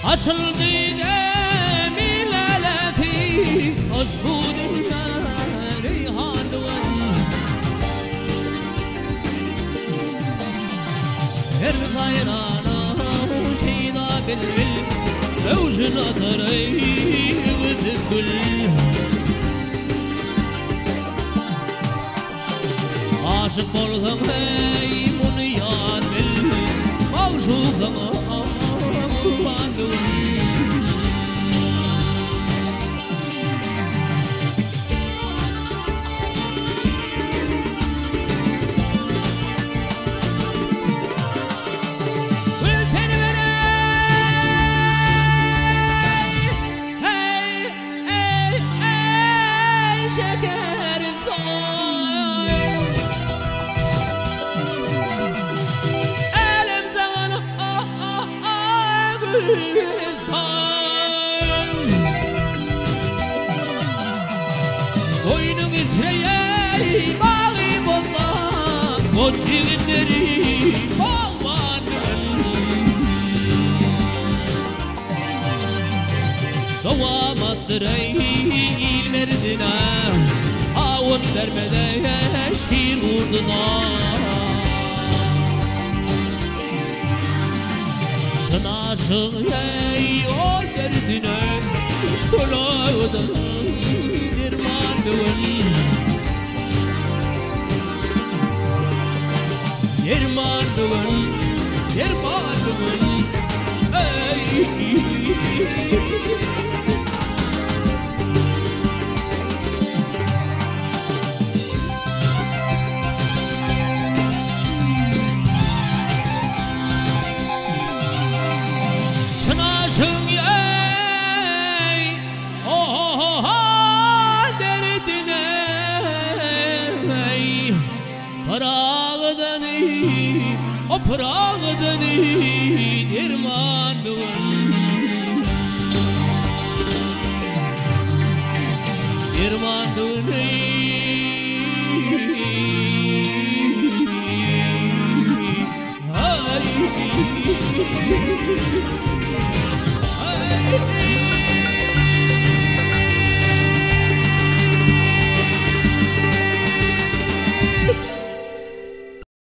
Açıldı gemileleti Aşkudünya reyhanlıvan Her gayrana şeyda bilbil Mevcun atarayı vıdıkul Aşık bolğun ey muniyat bil Mavşuğun bandun Koynum İsreyey bağlı bollar Koç yiğitleri olmanın Doğamattır ey ilmerdine Avun vermede şiir urduna Sınasın ey o derdine Kulağıdan Yermandıvan, yermandıvan, ey Şınasın ey, derdine ey Parağıdan o Prag'dan Yermandıvan Yermandıvan ay